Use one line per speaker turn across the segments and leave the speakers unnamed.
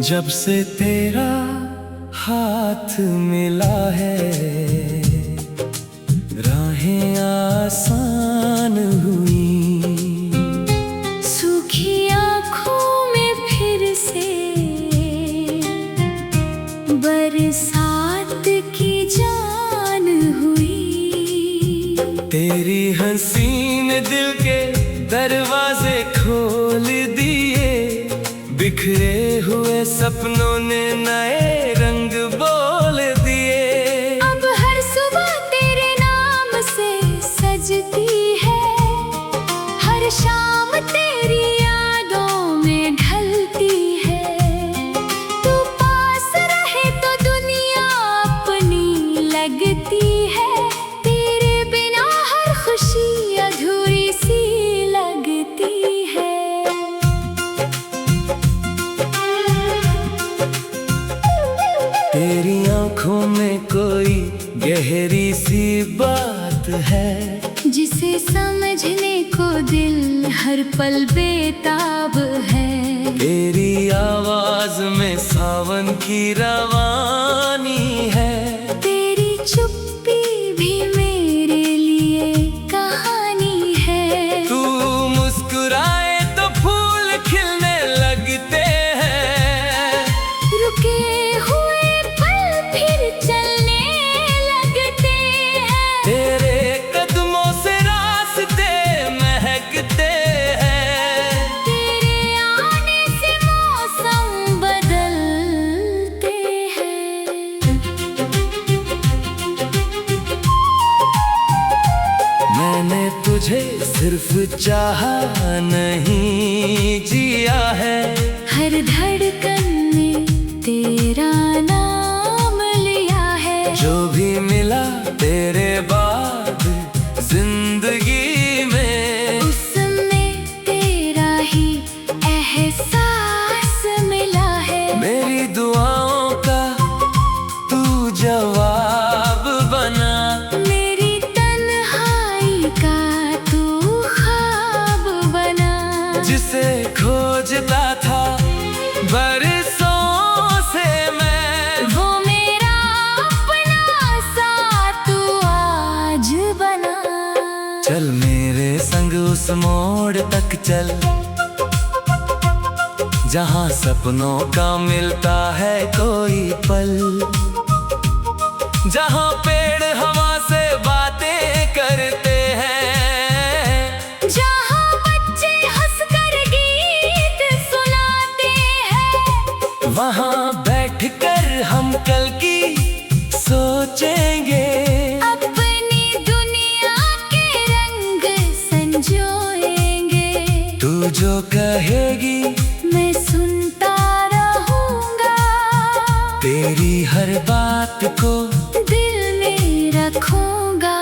जब से तेरा हाथ मिला है राहें आसान हुई।
सूखी आँखों में फिर से बरसात की जान हुई।
तेरी हंसी ने दिल के दरवाजे खोल दिए, बिखरे हुए सपनों ने नए रंग बोल दिए।
अब हर सुबह तेरे नाम से सजती है, हर शाम तेरी यादों में ढलती है। तू पास रहे तो दुनिया अपनी लगती है, तेरे बिना हर खुशी अधूरी सी लगती है।
तेरी आँखों में कोई गहरी सी बात है,
जिसे समझने को दिल हर पल बेताब है।
तेरी आवाज में सावन की रवानी है।
तेरी चुप्पी भी मेरे लिए कहानी है।
तू मुस्कुराए तो फूल खिलने लगते हैं,
रुके हुए पल फिर चलने लगते हैं।
तेरे कदमों से रास्ते महकते हैं।
तेरे आने से मौसम बदलते हैं।
मैंने तुझे सिर्फ चाहा नहीं जिया है,
हर धड़कन में तेरा नाम लिया है।
जो भी मिला तेरे बाद जिंदगी में,
उसमें तेरा ही एहसास मिला है।
मेरी दुआओं का तू जवाब बना,
मेरी तन्हाई का तू ख्वाब बना।
जिसे खोजता था बरसों से मैं,
वो मेरा अपना सा तू आज बना।
चल मेरे संग उस मोड़ तक चल, जहाँ सपनों का मिलता है कोई पल, जहाँ पेड़ हवा से बातें करते हैं,
जहाँ बच्चे हंसकर गीत सुनाते हैं।
वहाँ बैठकर हम कल की सोचेंगे।
अपनी दुनिया के रंग संजोएंगे।
तू जो कहेगी
मैं सुनता रहूंगा,
तेरी हर बात को
दिल में रखूंगा।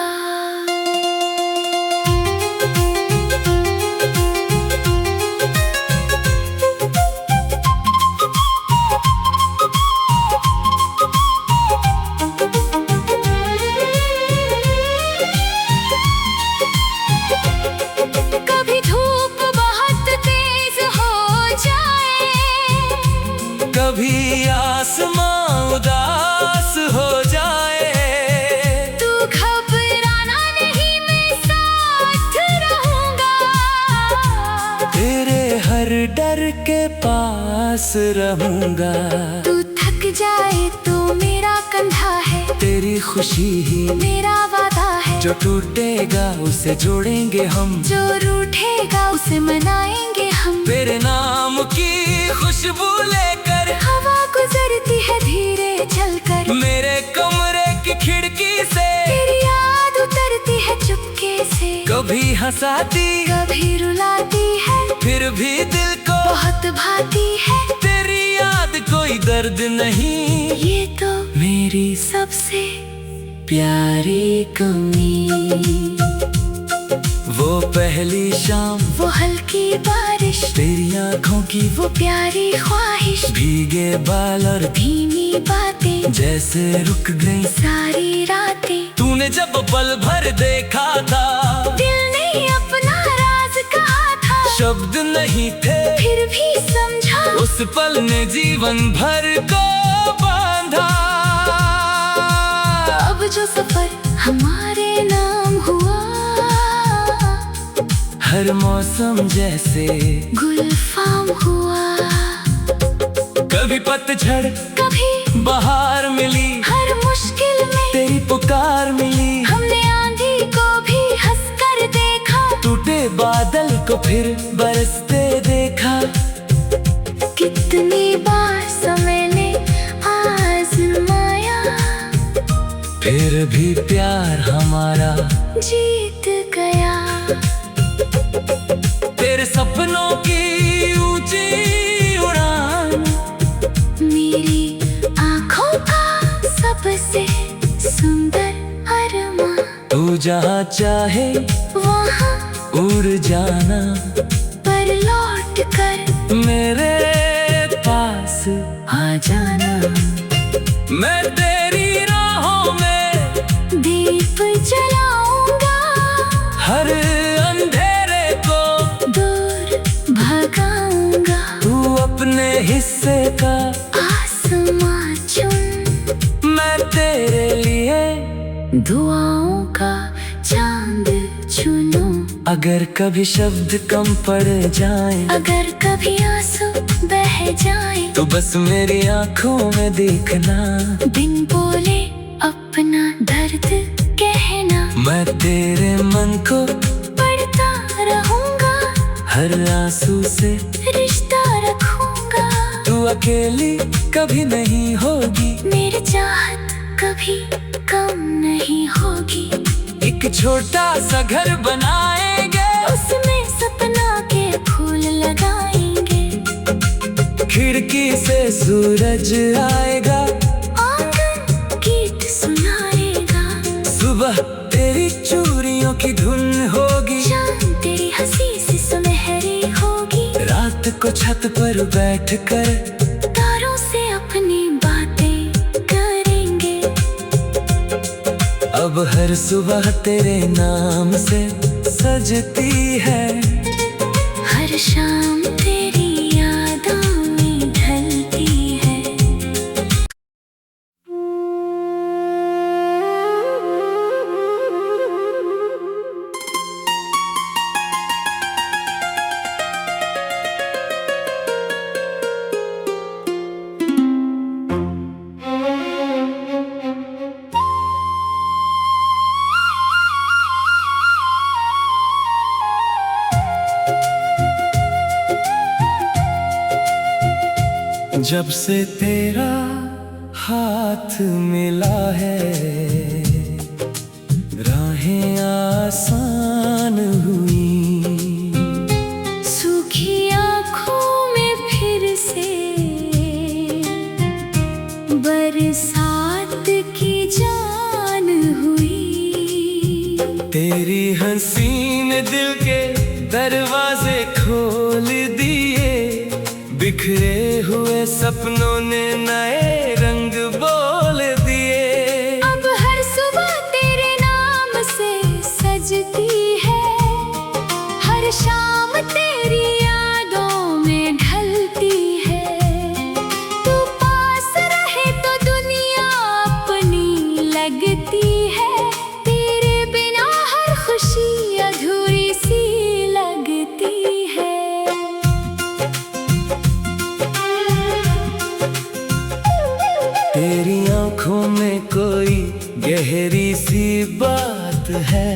कभी धूप बहुत तेज हो जाए,
कभी आसमां उदास हो जाए,
तू घबराना नहीं, मैं साथ रहूंगा।
तेरे हर डर के पास रहूंगा।
तू थक जाए तो मेरा कंधा है,
तेरी खुशी ही
मेरा वादा है।
जो टूटेगा उसे जोड़ेंगे हम,
जो रूठेगा उसे मनाएंगे हम।
तेरे नाम की खुशबू लेकर
हवा गुजरती है धीरे चलकर,
मेरे कमरे की खिड़की से
तेरी याद उतरती है चुपके से।
कभी हंसाती
कभी रुलाती है,
फिर भी दिल को
बहुत भाती है।
तेरी याद कोई दर्द नहीं,
ये तो
मेरी
सबसे
प्यारी कमी। वो पहली शाम,
वो हल्की बारिश,
तेरी आँखों की
वो प्यारी ख्वाहिश,
भीगे बाल और
धीमी बातें
जैसे रुक गई
सारी रातें।
तूने जब पल भर देखा था,
दिल ने अपना राज कहा था।
शब्द नहीं थे
फिर भी समझा
उस पल ने जीवन भर को बांधा।
अब जो सफर हमारे नाम हुआ,
हर मौसम जैसे
गुलफाम हुआ।
कभी पतझड़
कभी
बहार मिली,
हर मुश्किल में
तेरी पुकार मिली।
हमने आंधी को भी हंसकर देखा,
टूटे बादल को फिर बरसते देखा।
कितनी बार समय ने आजमाया,
फिर भी प्यार हमारा
जीत गया।
तेरे सपनों की ऊंची उड़ान,
मेरी आँखों का सबसे सुंदर अरमान।
तू जहाँ चाहे
वहाँ
उड़ जाना,
पर लौट कर
मेरे पास आ जाना। मैं तेरी राहों में
दीप जलाऊंगा,
हर अंधेरे को
दूर भगाऊंगा।
तू अपने हिस्से का
आसमां चुन,
मैं तेरे लिए
दुआओं का चांद चुनूं।
अगर कभी शब्द कम पड़ जाए,
अगर कभी आंसू बह जाए,
तो बस मेरी आंखों में देखना।
बिन बोले अपना दर्द कहना,
मैं तेरे मन को
पढ़ता रहूंगा,
हर आंसू से
रिश्ता रखूंगा।
तू अकेली कभी नहीं होगी,
मेरी चाहत कभी कम नहीं होगी।
एक छोटा सा घर बनाएंगे,
उसमें सपना के फूल लगाएंगे।
खिड़की से सूरज आएगा,
आंगन गीत सुनाएगा।
सुबह तेरी चूड़ियों की धुन होगी,
शाम तेरी हंसी से सुनहरी होगी।
रात को छत पर बैठकर
तारों से अपनी बातें करेंगे।
अब हर सुबह तेरे नाम से सजती है,
हर शाम तेरी यादों में ढलती है।
जब से तेरा हाथ मिला है, राहें आसान हुई।
सूखी आँखों में फिर से बरसात की जान हुई।
तेरी हंसी ने दिल के दरवाजे खोल दिए, बिखरे हुए सपनों ने नए रंग बोल दिए।
अब हर सुबह तेरे नाम से सजती है, हर शाम तेरी यादों में ढलती है। तू पास रहे तो दुनिया अपनी लगती है, तेरे बिना हर खुशी अधूरी सी लगती है।
तेरी आंखों में कोई गहरी सी बात है,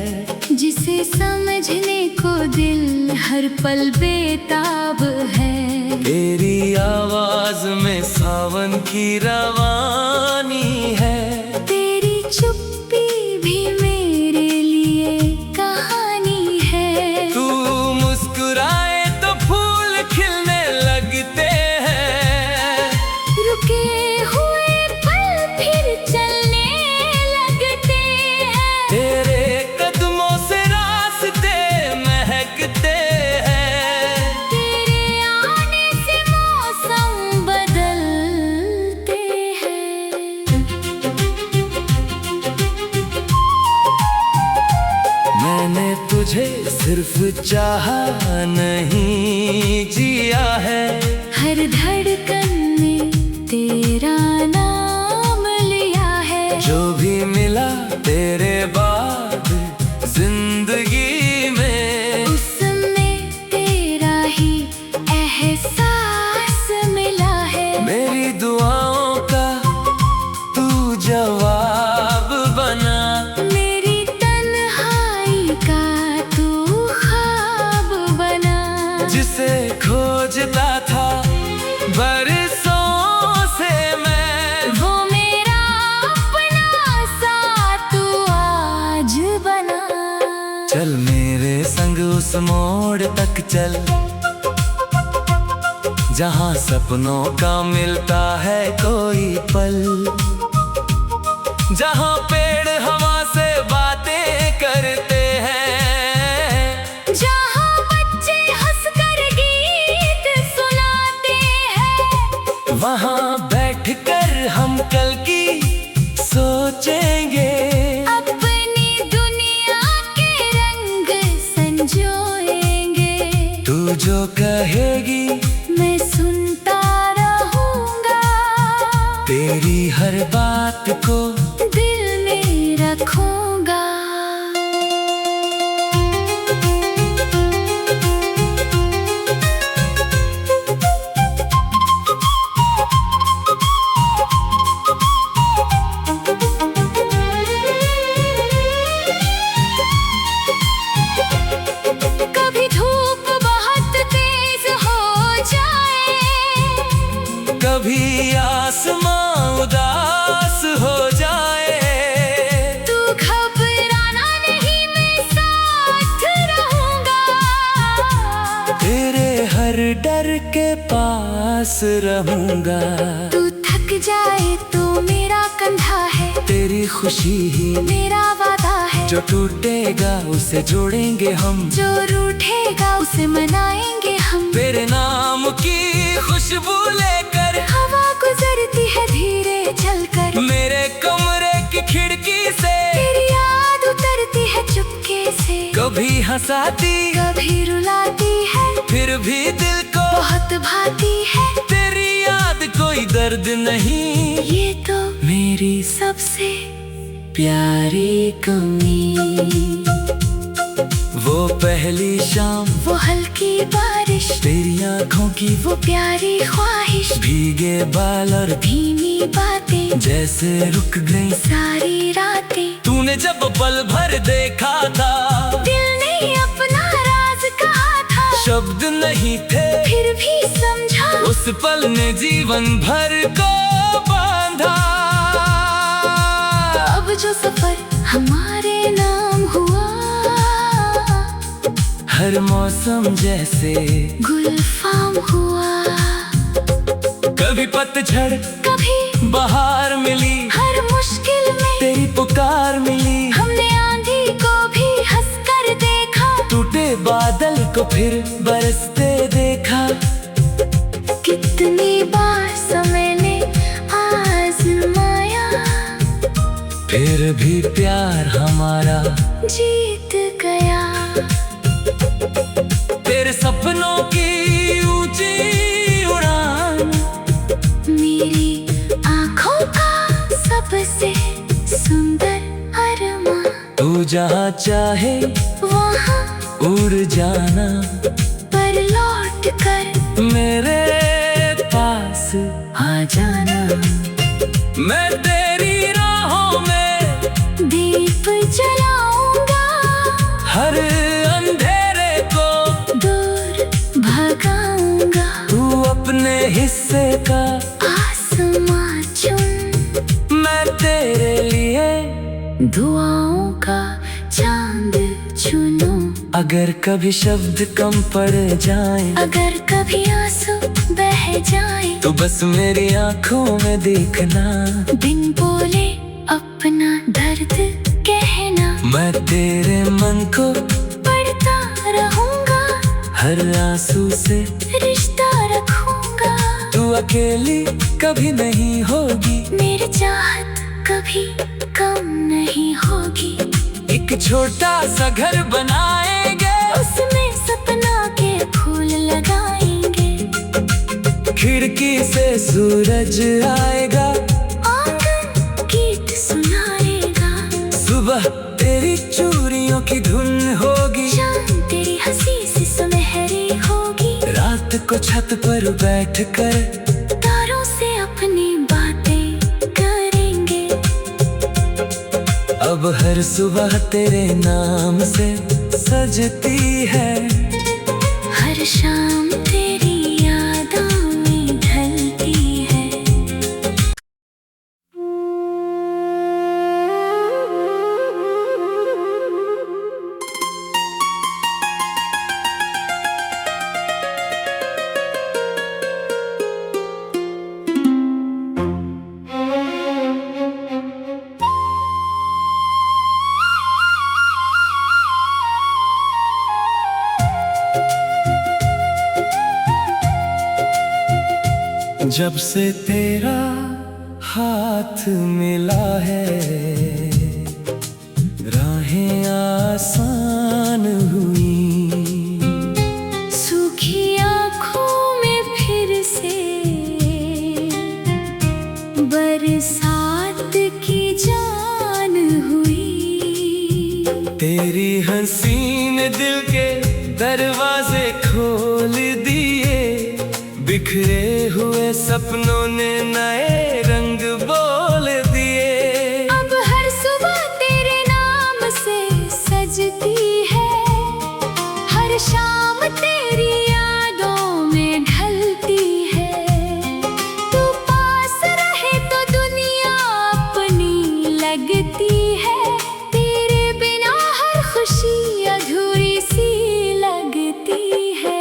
जिसे समझने को दिल हर पल बेताब है।
तेरी आवाज में सावन की रवानी है।
तेरी चुप्पी भी मेरे लिए कहानी है।
तू मुस्कुराए तो फूल खिलने लगते हैं,
रुके हुए पल फिर चलने लगते हैं।
तेरे कदमों से रास्ते महकते हैं।
तेरे आने से मौसम बदलते हैं।
मैंने तुझे सिर्फ चाहा नहीं, जिया है।
हर हर धड़कन में तेरा नाम लिया है।
जो भी मिला तेरे बाद जिंदगी में,
उसमें तेरा ही एहसास मिला है।
मेरी दुआओं का तू जवाब बना,
मेरी तन्हाई का तू ख्वाब बना।
जिसे खोजता था बरसों से मैं,
वो मेरा अपना सा तू आज बना।
चल मेरे संग उस मोड़ तक चल, जहाँ सपनों का मिलता है कोई पल, जहाँ पेड़ हवा से बातें करते हैं,
जहाँ बच्चे हंसकर गीत सुनाते हैं।
वहाँ बैठकर हम कल की सोचेंगे,
अपनी दुनिया के रंग संजोएंगे।
तू जो कहेगी
मैं सुनता रहूंगा,
तेरी हर बात को
दिल में रखूंगा। कभी धूप बहुत तेज हो जाए,
कभी आसमां उदास हो जाए,
तू घबराना नहीं, मैं साथ रहूंगा।
तेरे हर डर के पास रहूंगा।
तू थक जाए तो मेरा कंधा है,
तेरी खुशी ही
मेरा वादा है।
जो टूटेगा उसे जोड़ेंगे हम,
जो रूठेगा उसे मनाएंगे हम।
तेरे नाम की खुशबू लेकर
हवा गुजरती है धीरे चलकर,
मेरे कमरे की खिड़की से
तेरी याद उतरती है चुपके से।
कभी हंसाती
कभी रुलाती है,
फिर भी दिल को
बहुत भाती है।
तेरी याद कोई दर्द नहीं,
ये तो
मेरी
सबसे
प्यारी कमी। वो पहली शाम,
वो हल्की बारिश,
तेरी आंखों की
वो प्यारी ख्वाहिश,
भीगे बाल और
धीमी बातें
जैसे रुक गई
सारी रातें।
तूने जब पल भर देखा था,
दिल ने अपना राज कहा था,
शब्द नहीं थे
फिर भी समझा।
उस पल ने जीवन भर को बांधा।
अब जो सफर हमारे नाम हुआ,
हर मौसम जैसे
गुलफाम हुआ।
कभी पतझड़
कभी
बहार मिली,
हर मुश्किल में
तेरी पुकार मिली।
हमने आंधी को भी हंसकर देखा,
टूटे बादल को फिर बरसते देखा।
कितनी बार समय ने आजमाया,
फिर भी प्यार हमारा
जीत गया।
तेरे सपनों की ऊंची उड़ान,
मेरी आँखों का सबसे सुंदर अरमान।
तू जहाँ चाहे
वहाँ
उड़ जाना,
पर लौट कर
मेरे पास आ जाना। मैं तेरी राहों में
दीप जलाऊंगा,
हर अंधेरे को
दूर भगाऊंगा।
तू अपने हिस्से का
आसमां चुन,
मैं तेरे लिए
दुआओं का चांद चुनूं।
अगर कभी शब्द कम पड़ जाए,
अगर कभी आंसू बह जाए,
तो बस मेरी आंखों में देखना।
बिन बोले अपना दर्द कहना,
मैं तेरे मन को
पढ़ता रहूंगा।
हर आंसू से
रिश्ता रखूंगा,
तू अकेली कभी नहीं होगी।
मेरी चाहत कभी कम नहीं होगी।
एक छोटा सा घर बनाएंगे,
उसमें सपना के फूल लगाएंगे।
खिड़की से सूरज आएगा,
आंगन गीत सुनाएगा।
सुबह तेरी चूड़ियों की धुन होगी,
शाम तेरी हंसी से सुनहरी होगी।
रात को छत पर बैठकर
तारों से अपनी बातें करेंगे।
अब हर सुबह तेरे नाम से सजती है,
हर शाम तेरी यादों में ढलती है।
जब से तेरा हाथ मिला है, राहें आसान हुई।
सूखी आँखों में फिर से बरसात की जान हुई।
तेरी हंसी ने दिल के दरवाजे खोल दिए, बिखरे हुए सपनों ने नए रंग बोल दिए।
अब हर सुबह तेरे नाम से सजती है, हर शाम तेरी यादों में ढलती है। तू पास रहे तो दुनिया अपनी लगती है, तेरे बिना हर खुशी अधूरी सी लगती है।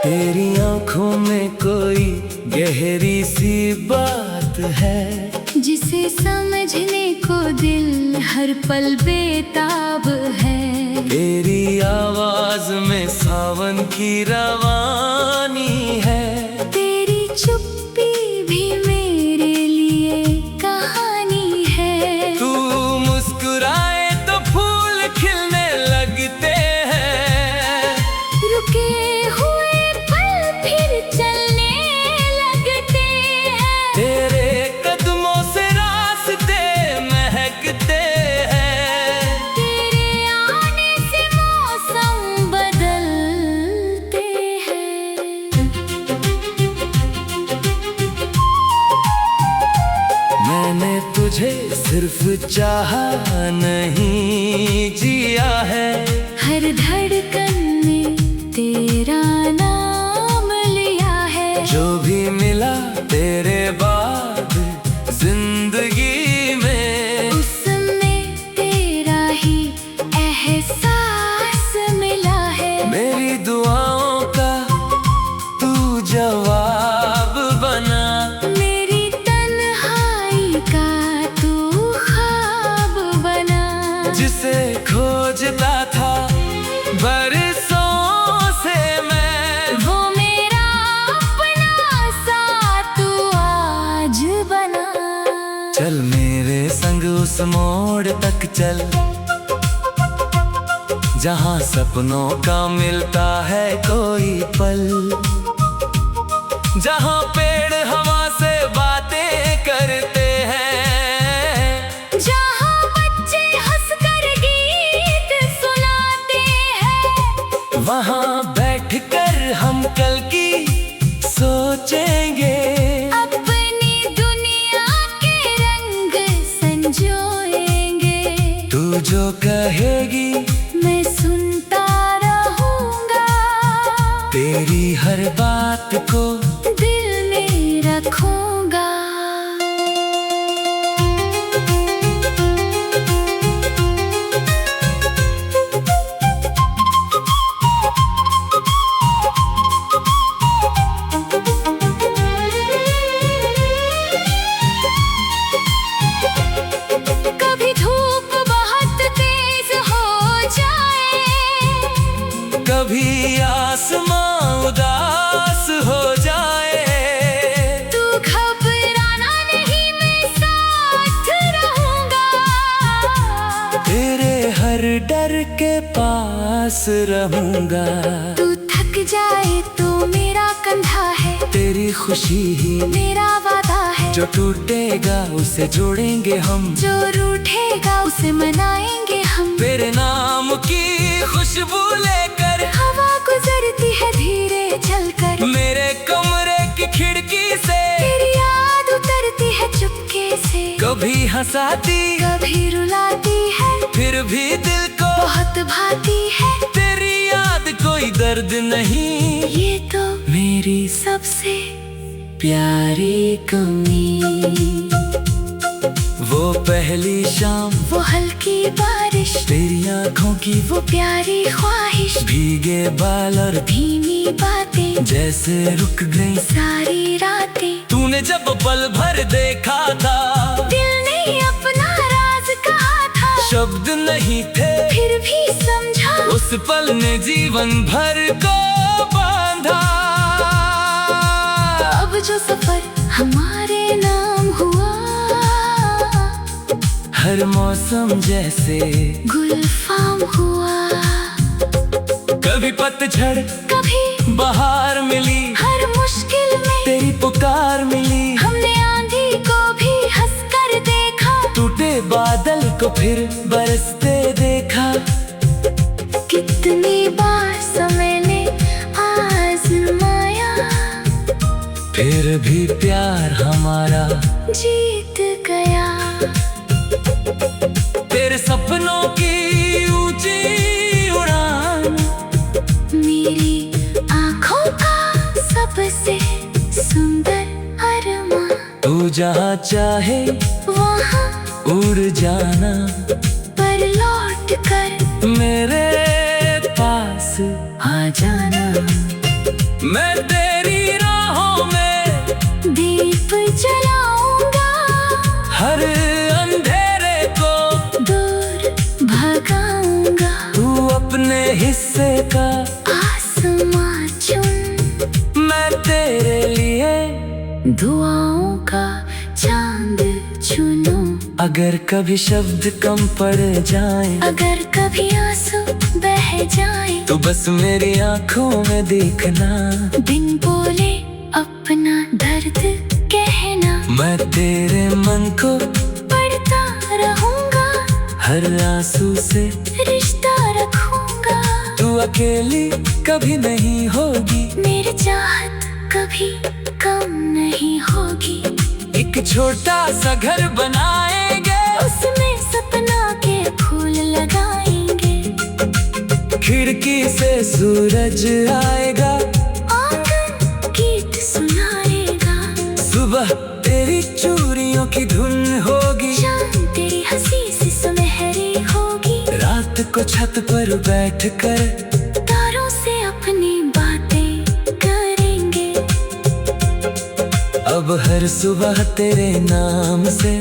तेरी आंखों में कोई गहरी सी बात है,
जिसे समझने को दिल हर पल बेताब है।
तेरी आवाज में सावन की रवानी है,
तेरी चुप्पी भी मेरे लिए कहानी है।
तू मुस्कुराए तो फूल खिलने लगते हैं,
रुके हुए पल फिर चलने लगते हैं।
तेरे कदमों से रास्ते महकते हैं,
तेरे आने से मौसम बदलते हैं।
मैंने तुझे सिर्फ चाहा नहीं जिया है,
हर धड़कन में तेरा नाम लिया है।
जो भी मिला तेरे बाद जिंदगी में,
उसमें तेरा ही एहसास मिला है।
मेरी दुआओं का तू जवाब बना,
मेरी तन्हाई का तू ख्वाब बना।
जिसे खोजता था बरसों से मैं,
वो मेरा अपना सा तू आज बना।
चल मेरे संग उस मोड़ तक चल, जहाँ सपनों का मिलता है कोई पल, जहाँ पेड़ हवा से बातें करते हैं,
जहाँ बच्चे हंसकर गीत सुनाते हैं।
वहाँ बैठकर हम कल की सोचेंगे,
अपनी दुनिया के रंग संजोएंगे।
तू जो कहेगी
मैं सुनता रहूंगा,
तेरी हर बात को
दिल में रखूंगा। कभी धूप बहुत तेज हो जाए,
कभी आसमां उदास हो जाए,
तू घबराना नहीं, मैं साथ रहूंगा।
तेरे हर डर के पास रहूंगा।
तू थक जाए तो मेरा कंधा है,
तेरी खुशी ही
मेरा वादा है।
जो टूटेगा उसे जोड़ेंगे हम,
जो रूठेगा उसे मनाएंगे हम।
तेरे नाम की खुशबू लेकर
हवा गुजरती है धीरे चलकर,
मेरे कमरे की खिड़की से
तेरी याद उतरती है चुपके से।
कभी हंसाती
कभी रुलाती है,
फिर भी दिल को
बहुत भाती है।
तेरी याद कोई दर्द नहीं,
ये तो
मेरी
सबसे
प्यारी कमी। वो पहली शाम,
वो हल्की बारिश,
तेरी आँखों की
वो प्यारी ख्वाहिश,
भीगे बाल और
धीमी बातें,
जैसे रुक गई
सारी रातें।
तूने जब पल भर देखा था,
दिल ने अपना राज कहा था।
शब्द नहीं थे
फिर भी समझा,
उस पल ने जीवन भर को बांधा।
अब जो सफर हमारे नाम हुआ,
हर मौसम जैसे
गुलफाम हुआ।
कभी पतझड़,
कभी
बहार मिली,
हर मुश्किल में
तेरी पुकार मिली।
हमने आंधी को भी हंसकर देखा,
टूटे बादल को फिर बरसते देखा।
कितनी बार समय ने आजमाया,
फिर भी प्यार हमारा
जीत गया।
तेरे सपनों की ऊंची उड़ान,
मेरी आँखों का सबसे सुंदर अरमान।
तू जहाँ चाहे
वहाँ
उड़ जाना,
पर लौट कर
मेरे पास आ जाना। मैं तेरी राहों में
दीप जलाऊंगा,
हर अंधेरे को
दूर भगाऊंगा।
तू अपने हिस्से का
आसमां चुन,
मैं तेरे लिए
दुआओं का चांद चुनूं।
अगर कभी शब्द कम पड़ जाए,
अगर कभी आंसू बह जाए,
तो बस मेरी आंखों में देखना।
बिन बोले अपना दर्द कहना,
मैं तेरे मन को
पढ़ता रहूंगा,
हर आंसू से
रिश्ता रखूंगा।
तू अकेली कभी नहीं होगी,
मेरी चाहत कभी कम नहीं होगी।
एक छोटा सा घर बनाएंगे,
उसमें सपना के फूल लगाएंगे।
खिड़की से सूरज आएगा,
आंगन गीत सुनाएगा।
सुबह तेरी चूड़ियों की धुन होगी,
शाम तेरी हंसी सी सुनहरी होगी।
रात को छत पर बैठकर
तारों से अपनी बातें करेंगे।
अब हर सुबह तेरे नाम से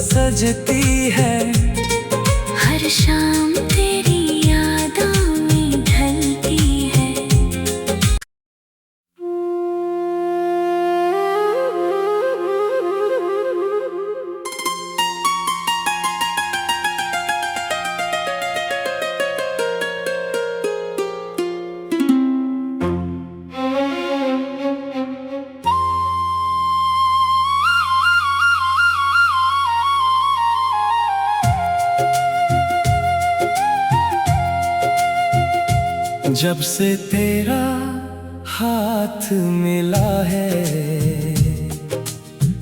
सजती है,
हर शाम तेरी यादों में ढलती है।
जब से तेरा हाथ मिला है,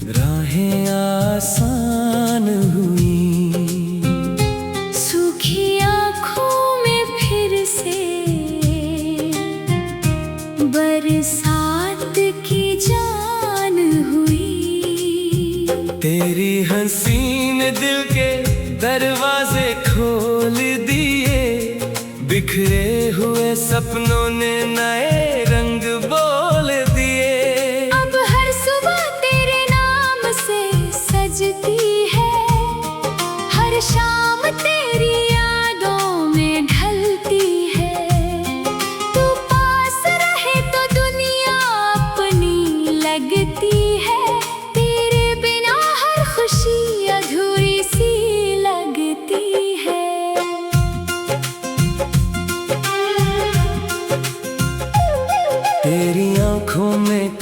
राहें आसान हुई।
सूखी आँखों में फिर से बरसात की जान हुई।
तेरी हंसी ने दिल के दरवाजे खोल दिए, बिखरे हुए सपनों ने नए रंग बोल दिए।
अब हर सुबह तेरे नाम से सजती है, हर शाम तेरी यादों में ढलती है। तू पास रहे तो दुनिया अपनी लगती है, तेरे बिना हर खुशी अधूरी सी लगती है।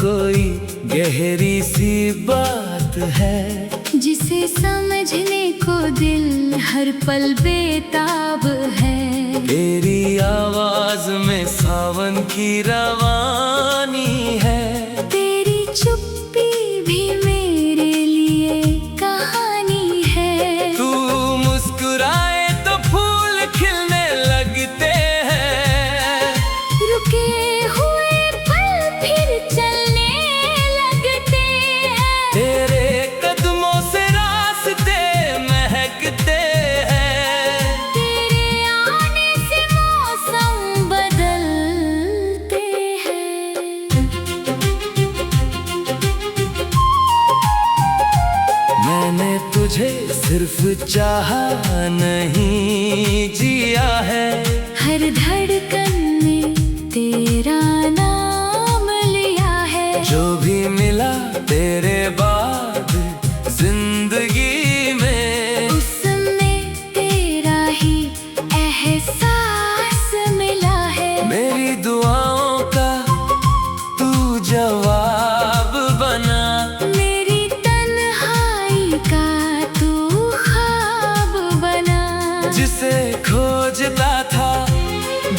कोई गहरी सी बात है,
जिसे समझने को दिल हर पल बेताब है।
तेरी आवाज में सावन की रवानी है,
तेरी चुप्पी भी मेरे लिए कहानी है।
तू मुस्कुराए तो फूल खिलने लगते हैं,
रुके हुए पल फिर चलने लगते हैं।
तेरे कदमों से रास्ते महकते हैं,
तेरे आने से मौसम बदलते हैं।
मैंने तुझे सिर्फ चाहा नहीं जिया है,
हर धड़कन में तेरा नाम लिया है।
जो भी मिला तेरे बाद जिंदगी में,
उसमें तेरा ही एहसास मिला है।
मेरी दुआओं का तू जवाब बना,
मेरी तन्हाई का तू ख्वाब बना।
जिसे खोजता था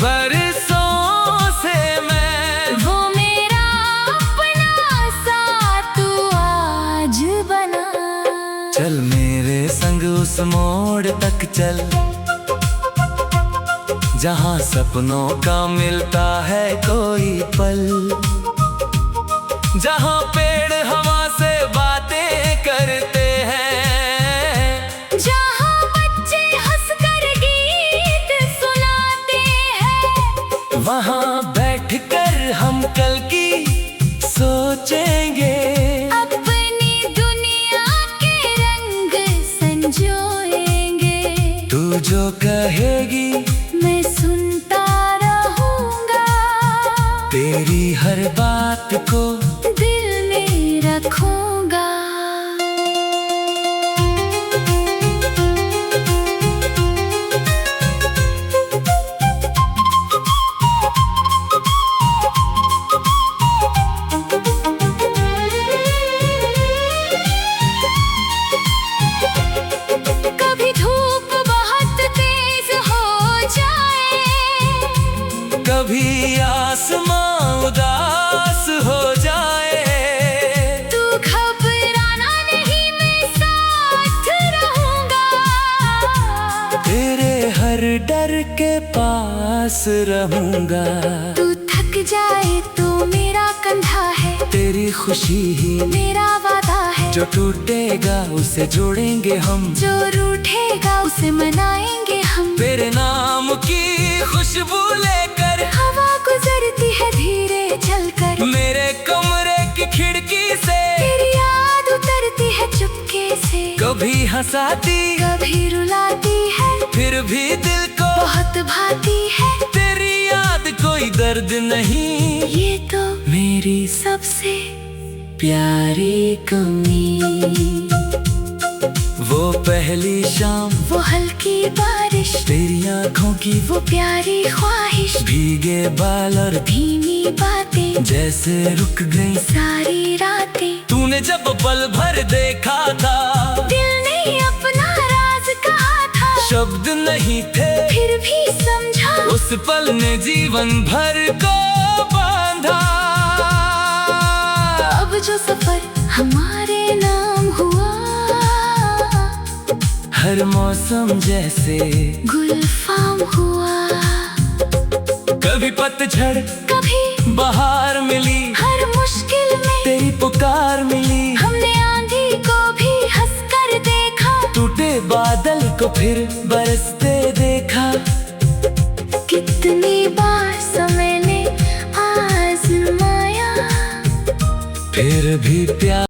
बरसों से मैं,
वो मेरा अपना सा तू आज बना।
चल मेरे संग उस मोड़ तक चल, जहाँ सपनों का मिलता है कोई पल, जहाँ पेड़ हवा से बातें करते हैं,
जहाँ बच्चे हंसकर गीत सुनाते हैं।
वहाँ बैठकर हम कल की सोचेंगे,
अपनी दुनिया के रंग संजोएंगे।
तू जो कहेगी
मैं सुनता रहूंगा,
तेरी हर बात को
दिल में रखूंगा। कभी धूप बहुत तेज हो जाए,
कभी आसमां उदास हो जाए,
तू घबराना नहीं, मैं साथ रहूंगा।
तेरे हर डर के पास रहूंगा।
तू थक जाए तो मेरा कंधा है,
तेरी खुशी ही
मेरा वादा है।
जो टूटेगा उसे जोड़ेंगे हम,
जो रूठेगा उसे मनाएंगे हम।
तेरे नाम की खुशबू लेकर
हवा गुजरती है धीरे चलकर,
मेरे कमरे की खिड़की से
तेरी याद उतरती है चुपके से।
कभी हंसाती
कभी रुलाती है,
फिर भी दिल को
बहुत भाती है।
तेरी याद कोई दर्द नहीं,
ये तो
मेरी
सबसे
प्यारी कमी। वो पहली शाम,
वो हल्की बारिश,
तेरी आंखों की
वो प्यारी ख्वाहिश,
भीगे बाल और
धीमी बातें
जैसे रुक गई
सारी रातें।
तूने जब पल भर देखा था,
दिल ने अपना राज कहा था।
शब्द नहीं थे
फिर भी समझा,
उस पल ने जीवन भर को बांधा।
अब जो सफर हमारे नाम हुआ,
हर मौसम जैसे
गुलफाम हुआ।
कभी पतझड़,
कभी
बहार मिली,
हर मुश्किल में
तेरी पुकार मिली।
हमने आंधी को भी हंसकर देखा,
टूटे बादल को फिर बरसते देखा।
कितनी बार समय ने आजमाया,
फिर भी प्यार